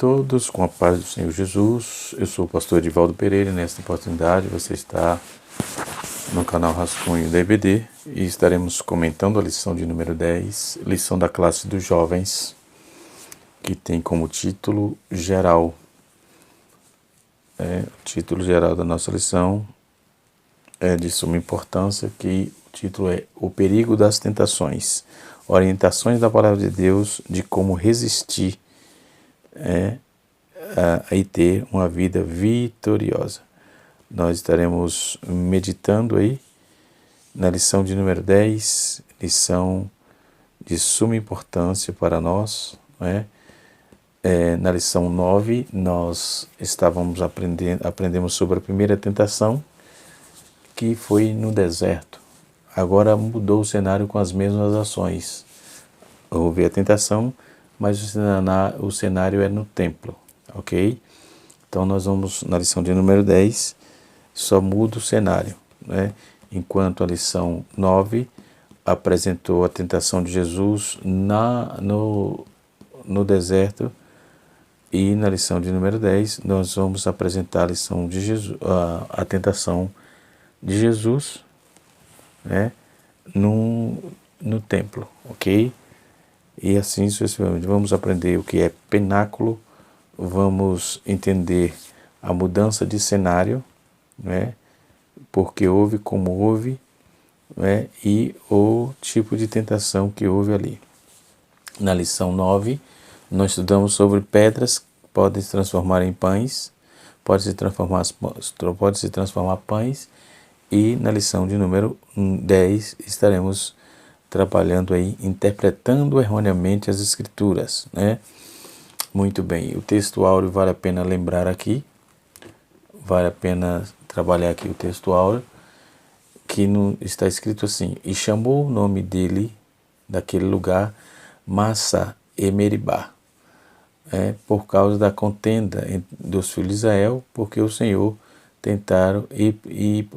todos, com a paz do Senhor Jesus. Eu sou o pastor Edivaldo Pereira e nesta oportunidade você está no canal Rascunho da EBD e estaremos comentando a lição de número 10, lição da classe dos jovens, que tem como título geral. O título geral da nossa lição é de suma importância, que o título é O Perigo das Tentações, orientações da Palavra de Deus de como resistir e ter uma vida vitoriosa. Nós estaremos meditando aí na lição de número 10, lição de suma importância para nós, na lição 9, nós aprendemos sobre a primeira tentação, que foi no deserto. Agora mudou o cenário com as mesmas ações. Houve a tentação, mas o cenário é no templo, ok? Então nós vamos na lição de número 10, só muda o cenário, Enquanto a lição 9 apresentou a tentação de Jesus no deserto, e na lição de número 10 nós vamos apresentar a lição de Jesus, a tentação de Jesus, no templo, ok? E assim sucessivamente. Vamos aprender o que é penáculo, vamos entender a mudança de cenário, porque houve, como houve, e o tipo de tentação que houve ali. Na lição 9, nós estudamos sobre pedras que podem se transformar em pães, pode se transformar pães, e na lição de número 10 estaremos trabalhando aí, interpretando erroneamente as escrituras, Muito bem, o texto áureo vale a pena lembrar aqui, vale a pena trabalhar aqui o texto áureo, que está escrito assim: e chamou o nome dele, daquele lugar, Massa e Meribá, por causa da contenda dos filhos de Israel, porque o Senhor tentaram,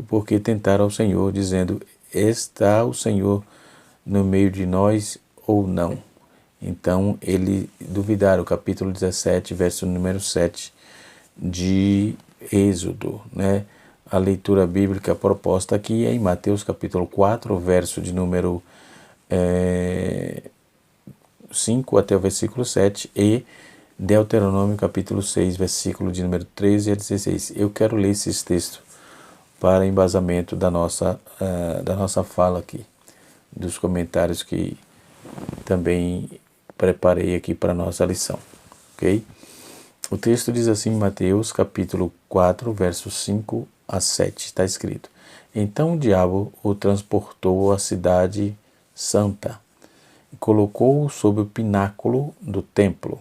porque tentaram ao Senhor, dizendo: está o Senhor no meio de nós ou não? Então ele duvidaram, capítulo 17, verso número 7 de Êxodo, A leitura bíblica proposta aqui é em Mateus capítulo 4, verso de número 5 até o versículo 7, e Deuteronômio capítulo 6, versículo de número 13 a 16. Eu quero ler esses textos para embasamento da nossa fala aqui, dos comentários que também preparei aqui para a nossa lição, ok? O texto diz assim, Mateus capítulo 4, versos 5 a 7, está escrito: então o diabo o transportou à cidade santa e colocou-o sobre o pináculo do templo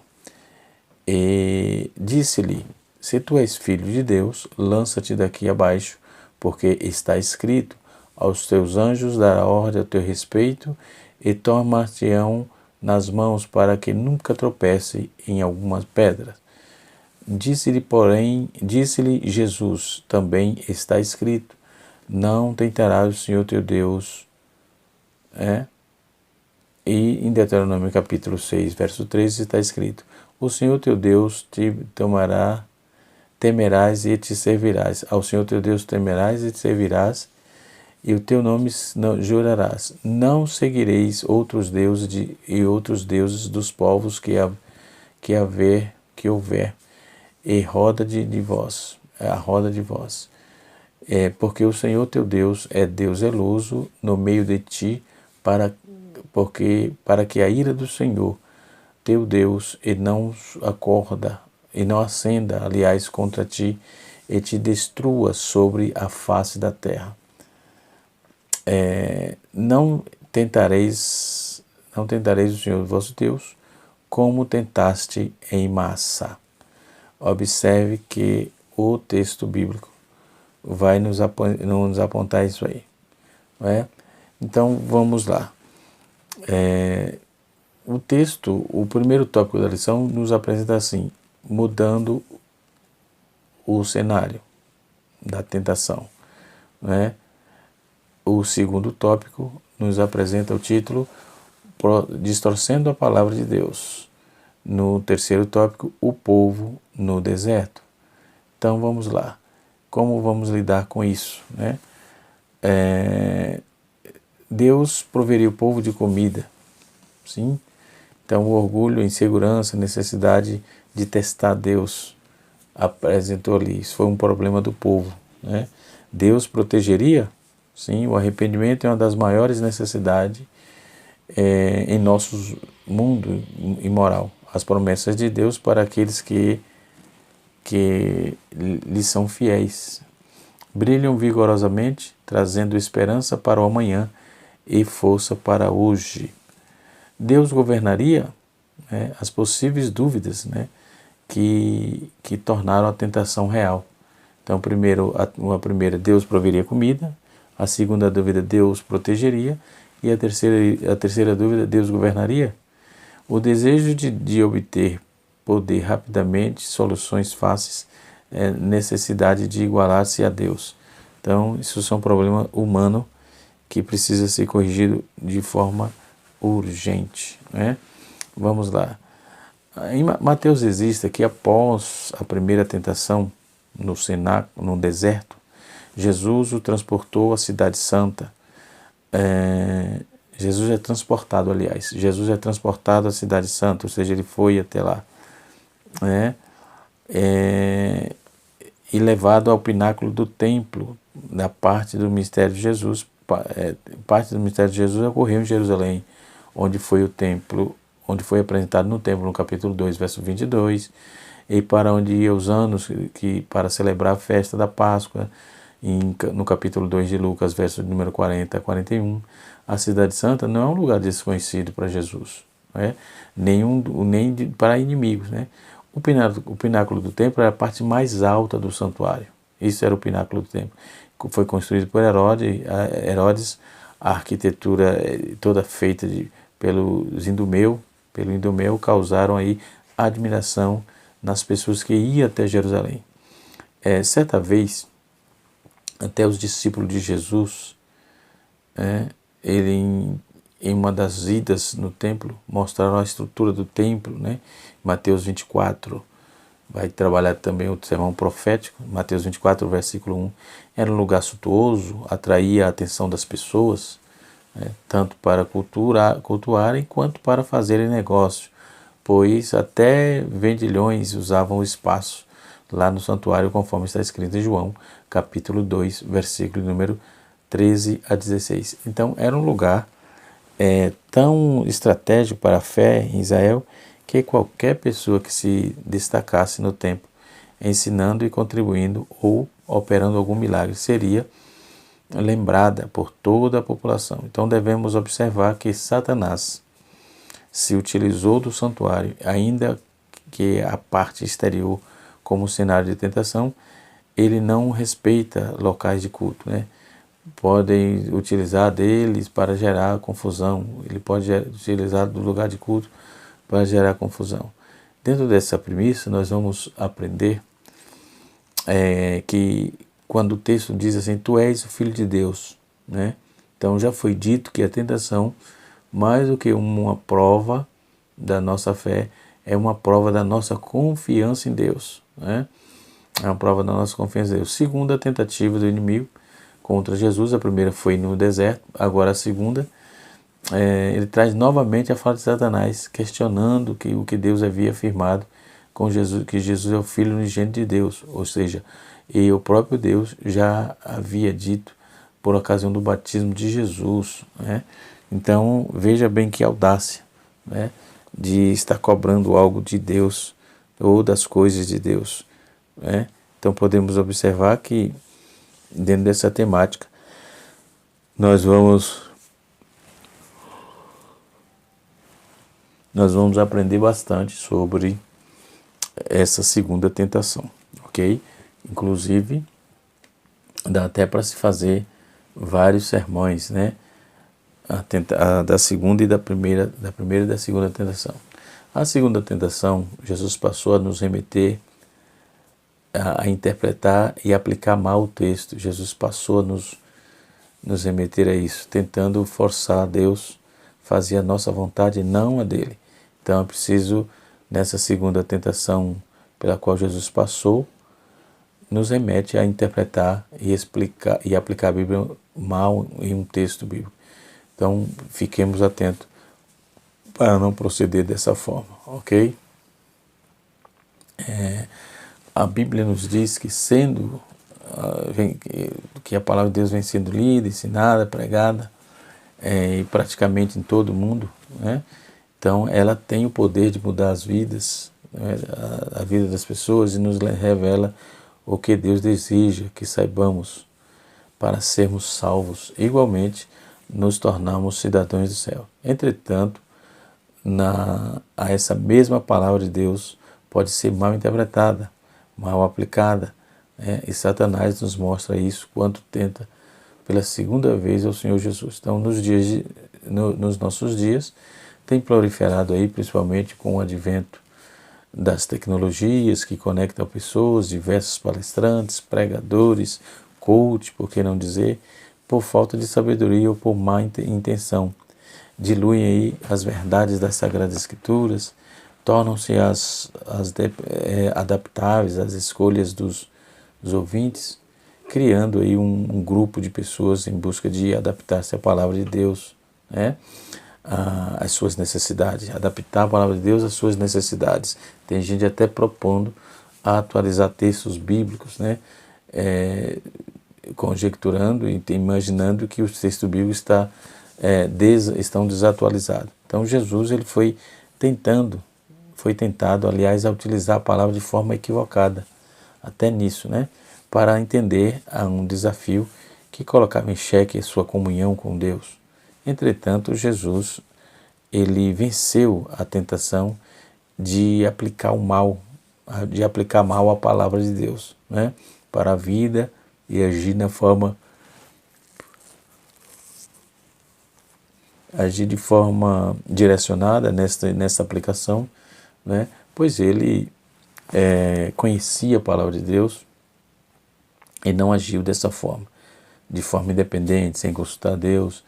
e disse-lhe: se tu és filho de Deus, lança-te daqui abaixo, porque está escrito: aos teus anjos dará ordem a teu respeito e tomar-te-ão nas mãos para que nunca tropece em algumas pedras. Disse-lhe Jesus: também está escrito: não tentarás o Senhor teu Deus. E em Deuteronômio capítulo 6, verso 13 está escrito: o Senhor teu Deus temerás e te servirás. Ao Senhor teu Deus temerás e te servirás, e o teu nome jurarás. Não seguireis outros deuses dos povos que houver e roda de vós. Porque o Senhor teu Deus é Deus zeloso no meio de ti, para que a ira do Senhor teu Deus não acenda, aliás, contra ti, e te destrua sobre a face da terra. Não tentareis o Senhor vosso Deus, como tentaste em Massa. Observe que o texto bíblico vai nos apontar isso aí, Então vamos lá. O primeiro tópico da lição nos apresenta assim, mudando o cenário da tentação, O segundo tópico nos apresenta o título Distorcendo a Palavra de Deus, no terceiro tópico, o povo no deserto. Então vamos lá. Como vamos lidar com isso, né? Deus proveria o povo de comida, sim? Então o orgulho, a insegurança, a necessidade de testar Deus apresentou ali. Isso foi um problema do povo, né? Deus protegeria? Sim, o arrependimento é uma das maiores necessidades em nosso mundo imoral. As promessas de Deus para aqueles que lhe são fiéis. Brilham vigorosamente, trazendo esperança para o amanhã e força para hoje. Deus governaria, né, as possíveis dúvidas, né, que tornaram a tentação real. Então, a primeira, Deus proveria comida. A segunda dúvida, Deus protegeria. E a terceira dúvida, Deus governaria. O desejo de obter poder rapidamente, soluções fáceis, necessidade de igualar-se a Deus. Então, isso é um problema humano que precisa ser corrigido de forma urgente, né? Vamos lá. Em Mateus registra que após a primeira tentação no deserto, Jesus o transportou à cidade santa. Jesus é transportado, aliás. Jesus é transportado à cidade santa, ou seja, ele foi até lá, né? E levado ao pináculo do templo, da parte do mistério de Jesus. Parte do mistério de Jesus ocorreu em Jerusalém, onde foi o templo, onde foi apresentado no templo, no capítulo 2, verso 22, e para onde ia os anos para celebrar a festa da Páscoa, no capítulo 2 de Lucas, verso número 40 a 41. A cidade santa não é um lugar desconhecido para Jesus, né? Nem para inimigos, né? O pináculo do templo era a parte mais alta do santuário. Isso era o pináculo do templo. Foi construído por Herodes. A arquitetura toda feita pelo Idumeu causaram aí admiração nas pessoas que iam até Jerusalém. Certa vez, até os discípulos de Jesus, ele em uma das idas no templo, mostraram a estrutura do templo, né? Mateus 24, vai trabalhar também o sermão profético. Mateus 24, versículo 1, era um lugar suntuoso, atraía a atenção das pessoas, né? Tanto para cultuarem quanto para fazerem negócio, pois até vendilhões usavam o espaço lá no santuário, conforme está escrito em João, capítulo 2, versículo número 13 a 16. Então, era um lugar tão estratégico para a fé em Israel que qualquer pessoa que se destacasse no templo, ensinando e contribuindo ou operando algum milagre, seria lembrada por toda a população. Então, devemos observar que Satanás se utilizou do santuário, ainda que a parte exterior, como cenário de tentação. Ele não respeita locais de culto, né? Podem utilizar deles para gerar confusão. Ele pode utilizar do lugar de culto para gerar confusão. Dentro dessa premissa, nós vamos aprender que quando o texto diz assim, tu és o Filho de Deus, né? Então já foi dito que a tentação, mais do que uma prova da nossa fé, é uma prova da nossa confiança em Deus, né? É uma prova da nossa confiança em Deus. Segunda tentativa do inimigo contra Jesus, a primeira foi no deserto, agora a segunda, ele traz novamente a fala de Satanás, questionando o que Deus havia afirmado com Jesus, que Jesus é o Filho unigênito de Deus, ou seja, e o próprio Deus já havia dito por ocasião do batismo de Jesus, né? Então, veja bem que audácia, né, de estar cobrando algo de Deus ou das coisas de Deus, né? Então, podemos observar que dentro dessa temática nós vamos aprender bastante sobre essa segunda tentação, ok? Inclusive, dá até para se fazer vários sermões, né? Da segunda e da primeira e da segunda tentação. A segunda tentação, Jesus passou a nos remeter a interpretar e aplicar mal o texto. Jesus passou a nos remeter a isso, tentando forçar a Deus, fazer a nossa vontade e não a dele. Então é preciso nessa segunda tentação pela qual Jesus passou, nos remete a interpretar e explicar e aplicar a Bíblia mal em um texto bíblico. Então, fiquemos atentos para não proceder dessa forma, ok? A Bíblia nos diz que que a palavra de Deus vem sendo lida, ensinada, pregada, e praticamente em todo o mundo, né? Então, ela tem o poder de mudar as vidas, né? A vida das pessoas, e nos revela o que Deus deseja que saibamos para sermos salvos, igualmente nos tornarmos cidadãos do céu. Entretanto, essa mesma palavra de Deus pode ser mal interpretada, mal aplicada, né? E Satanás nos mostra isso quando tenta pela segunda vez ao Senhor Jesus. Então, nos nossos dias, tem proliferado aí, principalmente com o advento das tecnologias que conectam pessoas, diversos palestrantes, pregadores, coach, por que não dizer, por falta de sabedoria ou por má intenção. Diluem aí as verdades das Sagradas Escrituras, tornam-se adaptáveis às escolhas dos ouvintes, criando aí um grupo de pessoas em busca de adaptar-se à palavra de Deus, né? Às suas necessidades, adaptar a palavra de Deus às suas necessidades. Tem gente até propondo a atualizar textos bíblicos, né? Conjecturando e imaginando que os textos bíblicos estão desatualizados. Então Jesus ele foi tentado, aliás, a utilizar a palavra de forma equivocada, até nisso, né? Para entender a um desafio que colocava em xeque a sua comunhão com Deus. Entretanto, Jesus ele venceu a tentação de aplicar mal a palavra de Deus, né? Para a vida e agir de forma direcionada nessa aplicação, né? Pois ele conhecia a palavra de Deus e não agiu dessa forma, de forma independente, sem consultar Deus,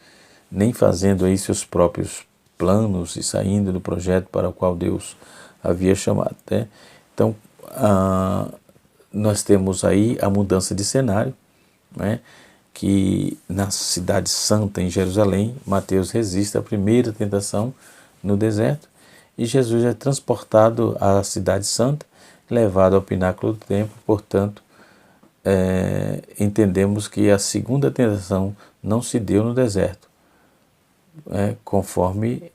nem fazendo aí seus próprios planos e saindo do projeto para o qual Deus havia chamado, né? Então, nós temos aí a mudança de cenário, né? Que na cidade santa, em Jerusalém, Mateus resiste à primeira tentação no deserto, e Jesus é transportado à cidade santa, levado ao pináculo do templo. Portanto, entendemos que a segunda tentação não se deu no deserto, conforme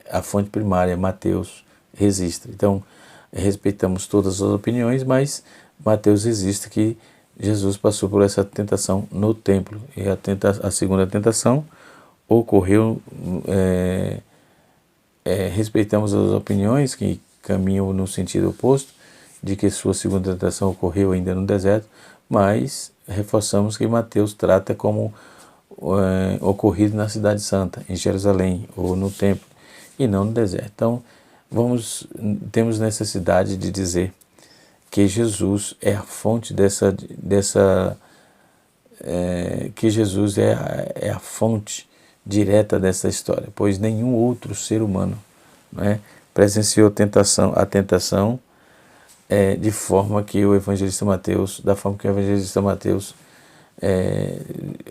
a fonte primária, Mateus, registra. Então, respeitamos todas as opiniões, mas Mateus registra que Jesus passou por essa tentação no templo, e a segunda tentação ocorreu, respeitamos as opiniões que caminham no sentido oposto, de que sua segunda tentação ocorreu ainda no deserto, mas reforçamos que Mateus trata como ocorrido na cidade santa, em Jerusalém, ou no templo, e não no deserto. Então, temos necessidade de dizer que Jesus é a fonte que Jesus é a fonte direta dessa história, pois nenhum outro ser humano, né, presenciou a tentação da forma que o evangelista Mateus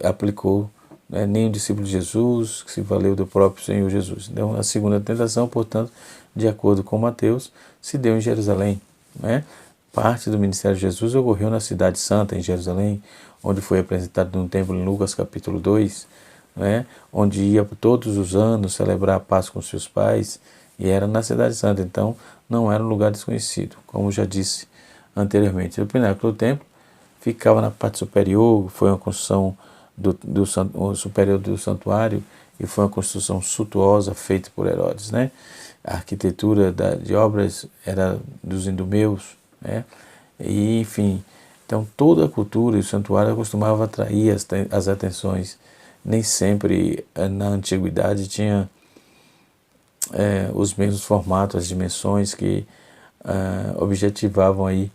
aplicou, né, nem o discípulo de Jesus, que se valeu do próprio Senhor Jesus. Então, a segunda tentação, portanto, de acordo com Mateus, se deu em Jerusalém, né? Parte do ministério de Jesus ocorreu na cidade santa, em Jerusalém, onde foi apresentado no templo em Lucas capítulo 2, né? Onde ia todos os anos celebrar a Páscoa com seus pais, e era na cidade santa. Então, não era um lugar desconhecido, como já disse anteriormente. O pináculo do templo ficava na parte superior, foi uma construção superior do santuário, e foi uma construção suntuosa feita por Herodes, né? A arquitetura de obras era dos idumeus, né? E, enfim, então toda a cultura e o santuário costumava atrair as atenções. Nem sempre na antiguidade tinha os mesmos formatos, as dimensões que objetivavam aí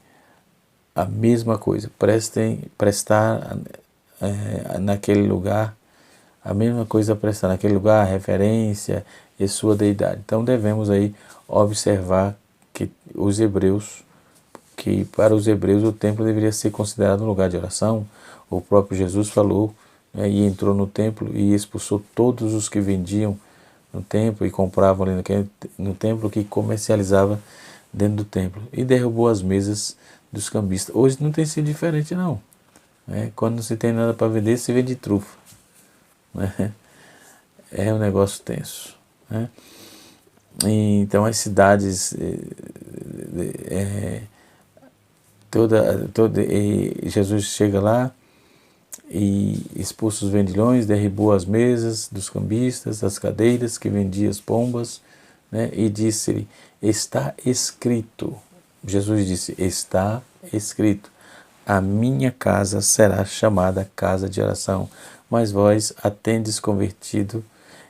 a mesma coisa, prestar naquele lugar a mesma coisa prestar naquele lugar, referência e sua deidade. Então devemos aí observar que os hebreus, que para os hebreus o templo deveria ser considerado um lugar de oração. O próprio Jesus falou, né, e entrou no templo e expulsou todos os que vendiam no templo e compravam ali no templo, que comercializava dentro do templo, e derrubou as mesas dos cambistas. Hoje não tem sido diferente não, né? Quando não se tem nada para vender, se vende trufa, né? É um negócio tenso, né? E, então as cidades Jesus chega lá e expulsa os vendilhões, derrubou as mesas dos cambistas, as cadeiras que vendiam as pombas, né? E disse-lhe: está escrito. Jesus disse: está escrito, a minha casa será chamada casa de oração, mas vós a tendes convertido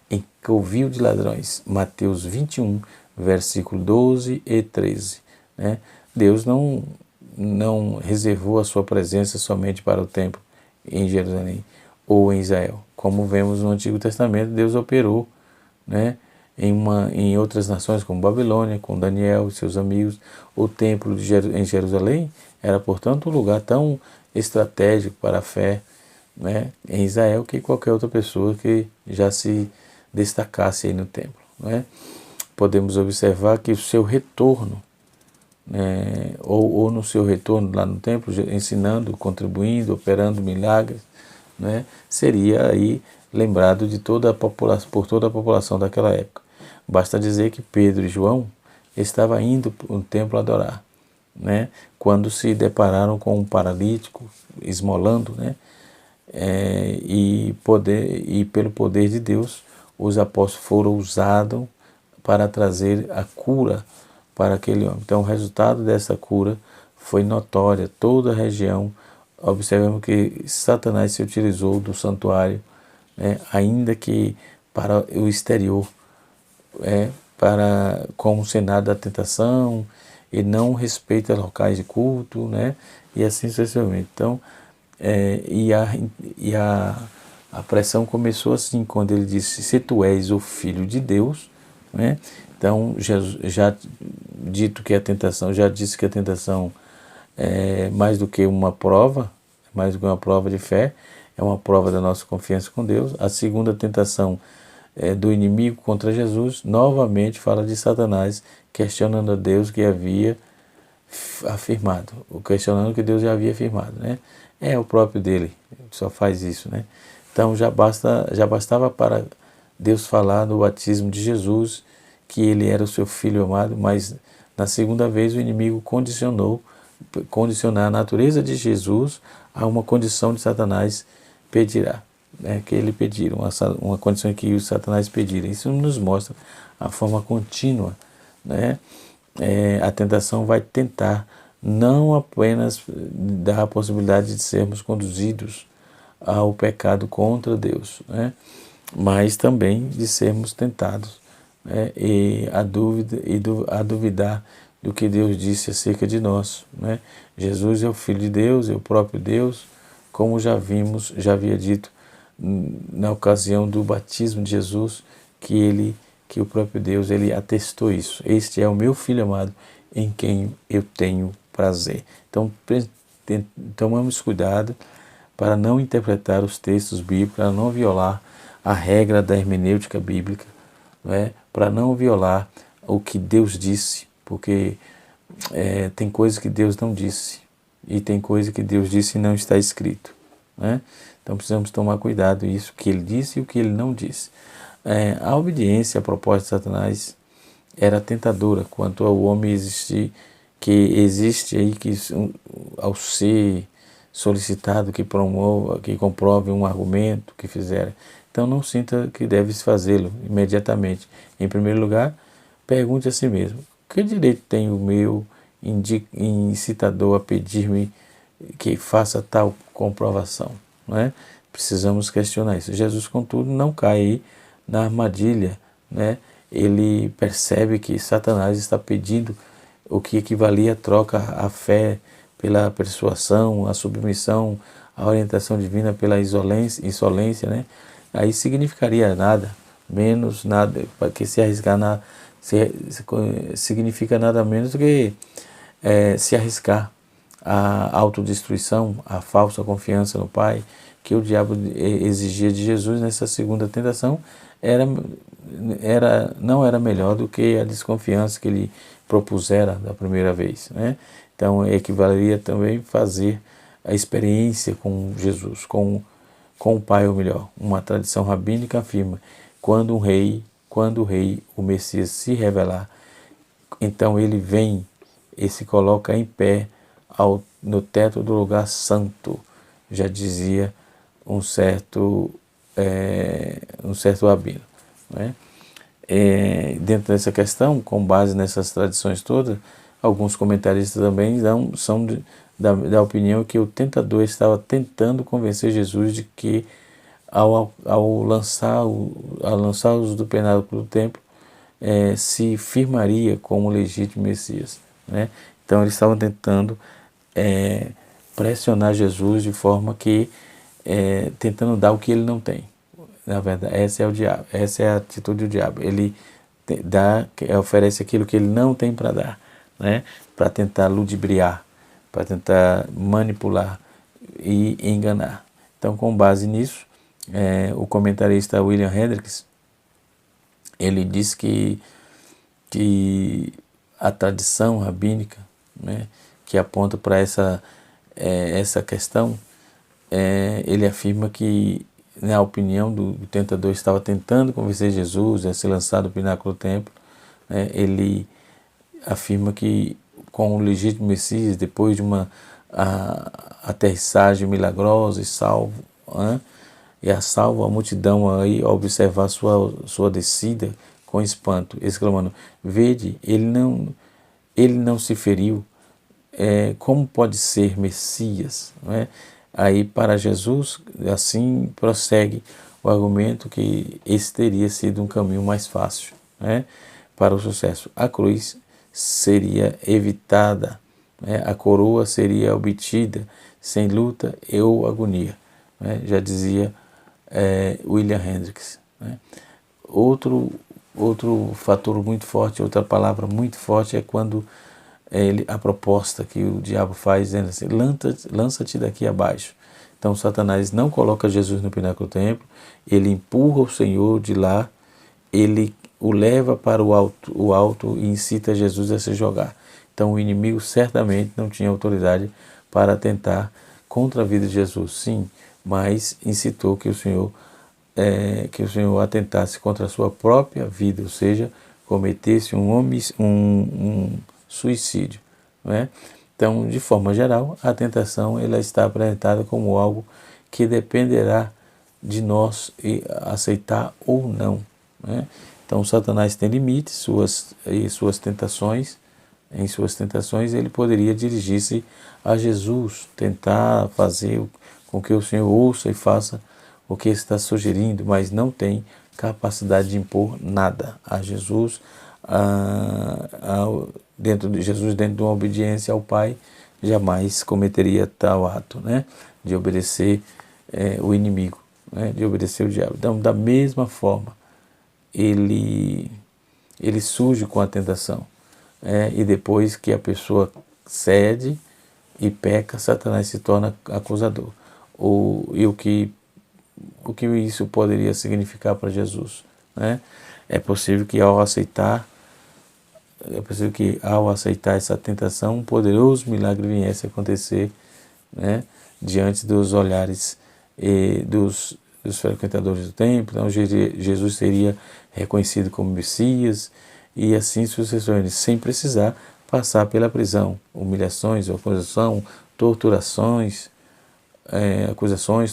em covil de ladrões. Mateus 21, versículo 12 e 13. Né? Deus não reservou a sua presença somente para o templo em Jerusalém ou em Israel. Como vemos no Antigo Testamento, Deus operou, né, em outras nações, como Babilônia, com Daniel e seus amigos. O templo em Jerusalém era, portanto, um lugar tão estratégico para a fé, né, em Israel, que qualquer outra pessoa que já se destacasse aí no templo, né? Podemos observar que o seu retorno, ou no seu retorno lá no templo, ensinando, contribuindo, operando milagres, né, seria aí lembrado de toda a população, por toda a população daquela época. Basta dizer que Pedro e João estavam indo para o templo adorar, né, quando se depararam com um paralítico esmolando, né, e pelo poder de Deus, os apóstolos foram usados para trazer a cura para aquele homem. Então, o resultado dessa cura foi notória. Toda a região, observamos que Satanás se utilizou do santuário, né, ainda que para o exterior, como cenário da tentação, e não respeita locais de culto, né, e assim sucessivamente. Então, a pressão começou assim, quando ele disse: se tu és o Filho de Deus, né? Então, Jesus já disse que a tentação é mais do que uma prova, mais do que uma prova de fé, é uma prova da nossa confiança com Deus. A segunda tentação do inimigo contra Jesus, novamente fala de Satanás questionando a Deus que havia afirmado, questionando o que Deus já havia afirmado, né? É o próprio dele, só faz isso, né? Então já bastava para Deus falar no batismo de Jesus que ele era o seu filho amado, mas na segunda vez o inimigo condicionar a natureza de Jesus a uma condição de Satanás pedirá, né? Que ele pedir, uma condição que o Satanás pedir. Isso nos mostra a forma contínua, né? A tentação vai tentar não apenas dar a possibilidade de sermos conduzidos ao pecado contra Deus, né, mas também de sermos tentados, né, a duvidar do que Deus disse acerca de nós, né. Jesus é o Filho de Deus, é o próprio Deus, como já havia dito na ocasião do batismo de Jesus, que o próprio Deus, ele atestou isso. Este é o meu Filho amado, em quem eu tenho prazer. Então, tomamos cuidado para não interpretar os textos bíblicos, para não violar a regra da hermenêutica bíblica, não é? Para não violar o que Deus disse, porque tem coisas que Deus não disse, e tem coisas que Deus disse e não está escrito, né? Então precisamos tomar cuidado com isso, o que ele disse e o que ele não disse. A obediência à proposta de Satanás era tentadora quanto ao homem que existe aí, que ao ser solicitado que promova, que comprove um argumento que fizer. Então não sinta que deves fazê-lo imediatamente. Em primeiro lugar, pergunte a si mesmo: que direito tem o meu incitador a pedir-me que faça tal comprovação? Não é? Precisamos questionar isso. Jesus, contudo, não cai aí na armadilha, né? Ele percebe que Satanás está pedindo o que equivalia a troca à fé pela persuasão, a submissão, a orientação divina pela insolência, né? aí significaria nada menos, nada, porque se arriscar significa nada menos do que se arriscar a autodestruição, a falsa confiança no Pai, que o diabo exigia de Jesus nessa segunda tentação, não era melhor do que a desconfiança que ele propusera da primeira vez, né? Então equivaleria também fazer a experiência com Jesus, com o Pai, ou melhor, uma tradição rabínica afirma: quando o rei, o Messias se revelar, então ele vem e se coloca em pé no teto do lugar santo, já dizia um certo rabino, né? Dentro dessa questão, com base nessas tradições todas, alguns comentaristas também são da opinião que o tentador estava tentando convencer Jesus de que ao lançá-los do penáculo do templo, se firmaria como legítimo Messias, né? Então eles estavam tentando pressionar Jesus de forma que tentando dar o que ele não tem. Na verdade, essa é o diabo, essa é a atitude do diabo. Ele oferece aquilo que ele não tem para dar, né? Para tentar ludibriar, para tentar manipular e enganar. Então, com base nisso, o comentarista William Hendricks, ele diz que a tradição rabínica, né, que aponta para essa questão, ele afirma que, na opinião do tentador, estava tentando convencer Jesus a se lançar do pináculo do templo, né? Ele afirma que com o legítimo Messias, depois de uma aterrissagem milagrosa e salvo, né? E a multidão aí a observar sua descida com espanto, exclamando: vede, ele não se feriu, como pode ser Messias, não é? Aí para Jesus, assim prossegue o argumento que esse teria sido um caminho mais fácil, né, para o sucesso. A cruz seria evitada, né, a coroa seria obtida sem luta ou agonia, né, já dizia William Hendricks, né. Outro fator muito forte, outra palavra muito forte é quando a proposta que o diabo faz, dizendo assim: lança-te daqui abaixo. Então Satanás não coloca Jesus no pináculo do templo, ele empurra o Senhor de lá, ele o leva para o alto e incita Jesus a se jogar. Então o inimigo certamente não tinha autoridade para atentar contra a vida de Jesus, sim, mas incitou que o Senhor atentasse contra a sua própria vida, ou seja, cometesse um suicídio, não é? Então, de forma geral, a tentação ela está apresentada como algo que dependerá de nós aceitar ou não, né? Então, Satanás tem limites, suas tentações. Em suas tentações, ele poderia dirigir-se a Jesus, tentar fazer com que o Senhor ouça e faça o que está sugerindo, mas não tem capacidade de impor nada a Jesus. Dentro de uma obediência ao Pai, jamais cometeria tal ato, né, de obedecer o inimigo, né, de obedecer o diabo. Então, da mesma forma, ele surge com a tentação, e depois que a pessoa cede e peca, Satanás se torna acusador. E o que isso poderia significar para Jesus, né? É possível que ao aceitar essa tentação, um poderoso milagre viesse a acontecer, né, diante dos olhares dos frequentadores do templo. Então Jesus seria reconhecido como Messias e assim sucessivamente, sem precisar passar pela prisão, humilhações, acusações,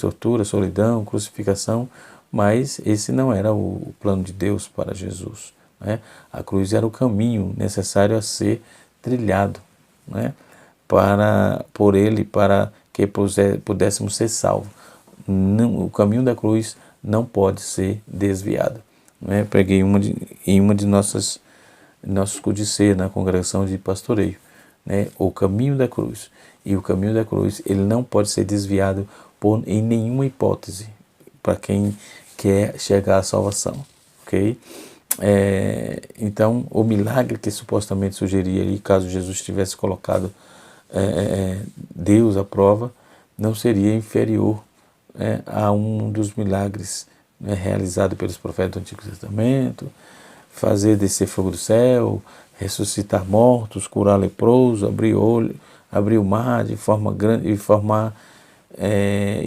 tortura, solidão, crucificação, mas esse não era o plano de Deus para Jesus, né? A cruz era o caminho necessário a ser trilhado, né, por ele, para que pudéssemos ser salvos. O caminho da cruz não pode ser desviado, né? Preguei em uma de nossos cultos de ceia na congregação de pastoreio, né, o caminho da cruz. E o caminho da cruz ele não pode ser desviado em nenhuma hipótese, para quem quer chegar à salvação, ok? Então, o milagre que supostamente sugeria ali, caso Jesus tivesse colocado Deus à prova, não seria inferior a um dos milagres realizados pelos profetas do Antigo Testamento, fazer descer fogo do céu, ressuscitar mortos, curar leproso, abrir o mar de forma grande e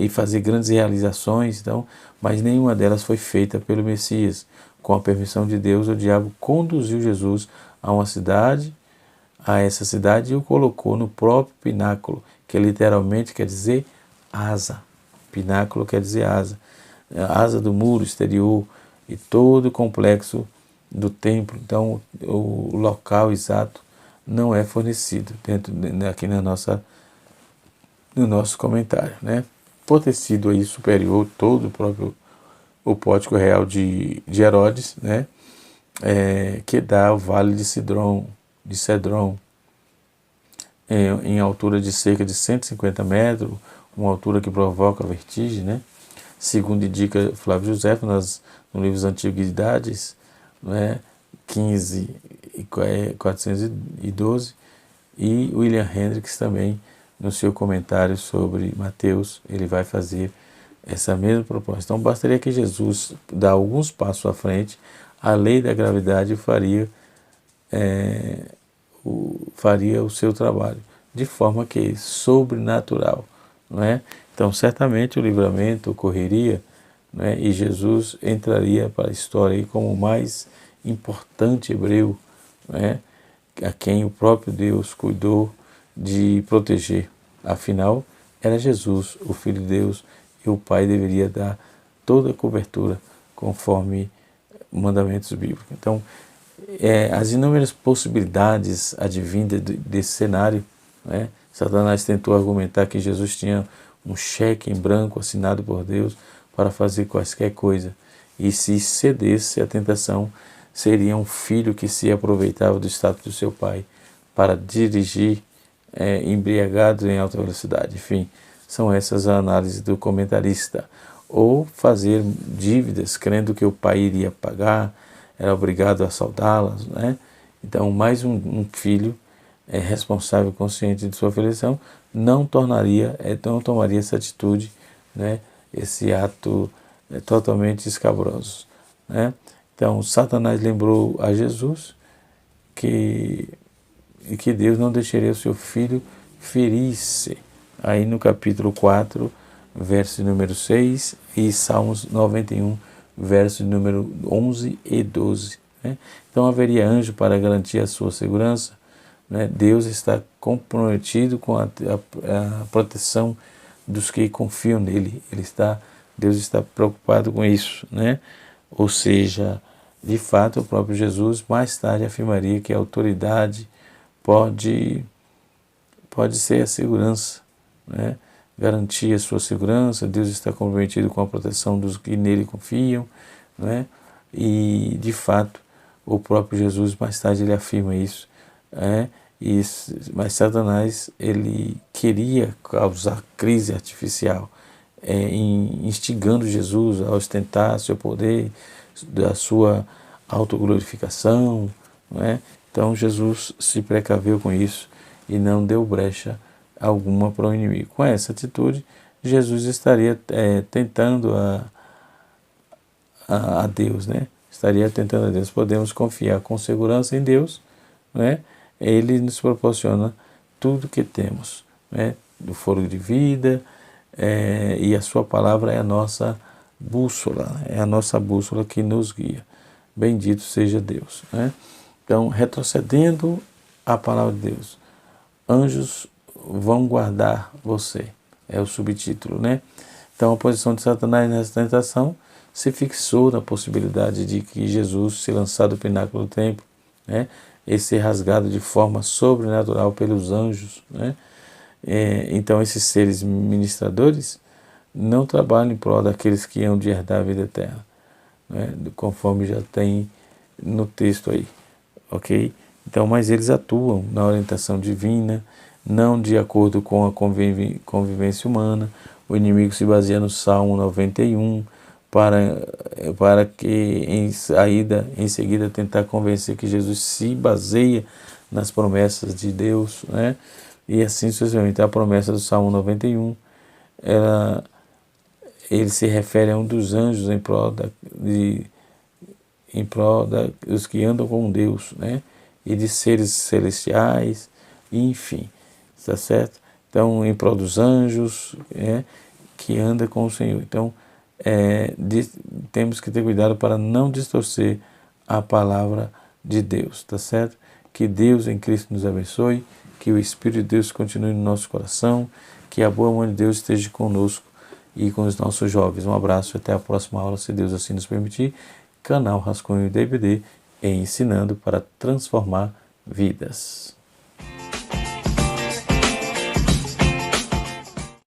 fazer grandes realizações. Então, mas nenhuma delas foi feita pelo Messias. Com a permissão de Deus, o diabo conduziu Jesus a essa cidade, e o colocou no próprio pináculo, que literalmente quer dizer asa. Pináculo quer dizer asa. A asa do muro exterior e todo o complexo do templo. Então, o local exato não é fornecido aqui no nosso comentário, né? Por ter sido aí superior todo o pórtico real de Herodes, né? Que dá o vale de Cedron, em altura de cerca de 150 metros, uma altura que provoca vertigem, né? Segundo indica Flávio Josefo no livro das Antiguidades, né? 15 e 412, e William Hendricks também, no seu comentário sobre Mateus, ele vai fazer essa mesma proposta. Então, bastaria que Jesus dá alguns passos à frente, a lei da gravidade faria o seu trabalho, de forma que sobrenatural, não é? Então, certamente o livramento ocorreria, né, e Jesus entraria para a história aí como o mais importante hebreu, né, a quem o próprio Deus cuidou de proteger. Afinal, era Jesus, o Filho de Deus, e o Pai deveria dar toda a cobertura conforme mandamentos bíblicos. Então, as inúmeras possibilidades advindas desse cenário, né? Satanás tentou argumentar que Jesus tinha um cheque em branco assinado por Deus para fazer quaisquer coisa, e se cedesse à tentação, seria um filho que se aproveitava do status do seu pai para dirigir embriagado em alta velocidade. Enfim, são essas as análises do comentarista. Ou fazer dívidas, crendo que o pai iria pagar, era obrigado a saldá-las, né? Então, mais um filho responsável, consciente de sua filiação, não tomaria essa atitude, né? Esse ato totalmente escabroso, né? Então, Satanás lembrou a Jesus que Deus não deixaria o seu filho ferir-se. Aí no capítulo 4, verso número 6, e Salmos 91, verso número 11 e 12. Né? Então haveria anjo para garantir a sua segurança. Né? Deus está comprometido com a proteção dos que confiam nele. Deus está preocupado com isso, né? Ou seja, de fato, o próprio Jesus mais tarde afirmaria que a autoridade pode ser a segurança, né? Garantir a sua segurança. Deus está comprometido com a proteção dos que nele confiam, né? E, de fato, o próprio Jesus mais tarde ele afirma isso, né? Mas Satanás ele queria causar crise artificial, instigando Jesus a ostentar seu poder, da sua autoglorificação, não é? Então Jesus se precaveu com isso e não deu brecha alguma para o inimigo. Com essa atitude, Jesus estaria tentando a Deus, né? Estaria tentando a Deus. Podemos confiar com segurança em Deus, né? Ele nos proporciona tudo que temos, né? Do fôlego de vida, e a sua palavra é a nossa bússola, que nos guia. Bendito seja Deus, né? Então, retrocedendo à palavra de Deus, anjos vão guardar você, é o subtítulo, né? Então, a posição de Satanás nessa tentação se fixou na possibilidade de que Jesus se lançar do pináculo do templo, né? E ser rasgado de forma sobrenatural pelos anjos, né? Então, esses seres ministradores não trabalham em prol daqueles que hão de herdar a vida eterna, né? Conforme já tem no texto aí, ok? Então, mas eles atuam na orientação divina, não de acordo com a convivência humana. O inimigo se baseia no Salmo 91, para que em seguida tentar convencer que Jesus se baseia nas promessas de Deus, né? E assim sucessivamente. A promessa do Salmo 91, ele se refere a um dos anjos em prol dos que andam com Deus, né? E de seres celestiais, enfim, está certo? Então, em prol dos anjos, que anda com o Senhor. Então, temos que ter cuidado para não distorcer a palavra de Deus, tá certo? Que Deus em Cristo nos abençoe, que o Espírito de Deus continue no nosso coração, que a boa mão de Deus esteja conosco e com os nossos jovens. Um abraço e até a próxima aula, se Deus assim nos permitir. Canal Rascunho DVD, ensinando para transformar vidas.